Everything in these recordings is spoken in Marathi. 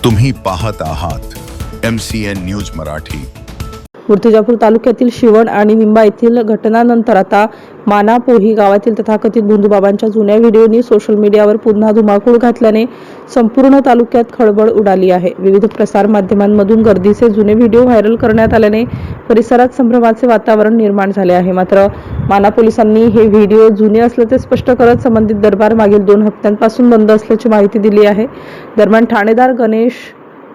तुम्ही पाहत आहात MCN न्यूज मराठी। मूर्तिजापूर तालुक्यातील शिवण आणि निंबा येथील घटनानंतर आता मानापोही गावातील तथाकथित भोंदूबाबांच्या जुन्या व्हिडिओनी सोशल मीडियावर पुन्हा धुमाकूळ घातल्याने संपूर्ण तालुक्यात खळबळ उडाली आहे। विविध प्रसार माध्यमांमधून गर्दीचे जुने व्हिडिओ व्हायरल करण्यात आल्याने परिसरात संभ्रमाचे वातावरण निर्माण झाले आहे। मात्र माना पोलिसांनी हे व्हिडिओ जुने असल्याचे स्पष्ट करत संबंधित दरबार मागील 2 हप्त्यांपासून बंद असल्याची माहिती दिली आहे। दरम्यान ठाणेदार गणेश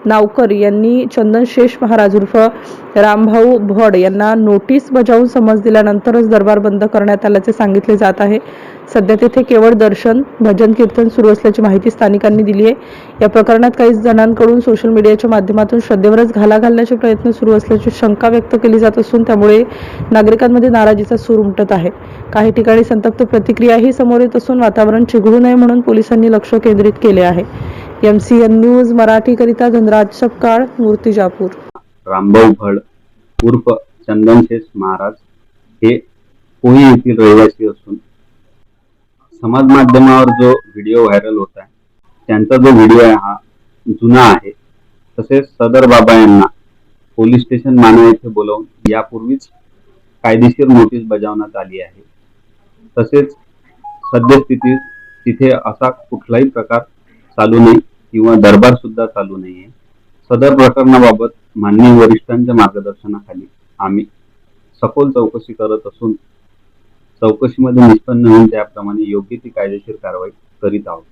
नावकर यांनी चंदन शेष महाराज उर्फ रामभाऊ भड यांना नोटीस बजावून समज दिल्यानंतरच दरबार बंद करण्यात आल्याचे सांगितले जात आहे। सध्या तेथे केवळ दर्शन भजन कीर्तन सुरू असल्याची माहिती स्थानिकांनी दिली आहे। या प्रकरणात काही जणांकडून सोशल मीडियाच्या माध्यमातून श्रद्धेवरच घाला घालण्याचे प्रयत्न सुरू असल्याची शंका व्यक्त केली जात असून त्यामुळे नागरिकांमध्ये नाराजीचा सूर उमटत आहे। काही ठिकाणी संतप्त प्रतिक्रियाही समोर येत असून वातावरण चिघळू नये म्हणून पोलिसांनी लक्ष केंद्रित केले आहे। MCN न्यूज मराठी करिता धनराज सपकाळ, मूर्तिजापूर। रामभाऊ भड उर्फ चंदनशेष महाराज हे कोळी येथील रहिवासी असून समाज माध्यमावर जो व्हिडिओ व्हायरल होत आहे त्यांचा जो व्हिडिओ आहे हा जुना आहे। तसेच सदर बाबा यांना पोलीस स्टेशन माना येथे बोलावून यापूर्वीच कायदेशीर नोटीस बजावण्यात आली आहे। तसेच सद्यस्थितीत तिथे असा कुठलाही प्रकार चालू नाही किंवा दरबार सुद्धा चालू नाहीये। सदर प्रकरणाबाबत माननीय वरिष्ठांच्या मार्गदर्शनाखाली आम्ही सखोल चौकशी करत असून चौकशीमध्ये निष्पन्न होऊन त्याप्रमाणे योग्य ती कायदेशीर कारवाई करीत आहोत।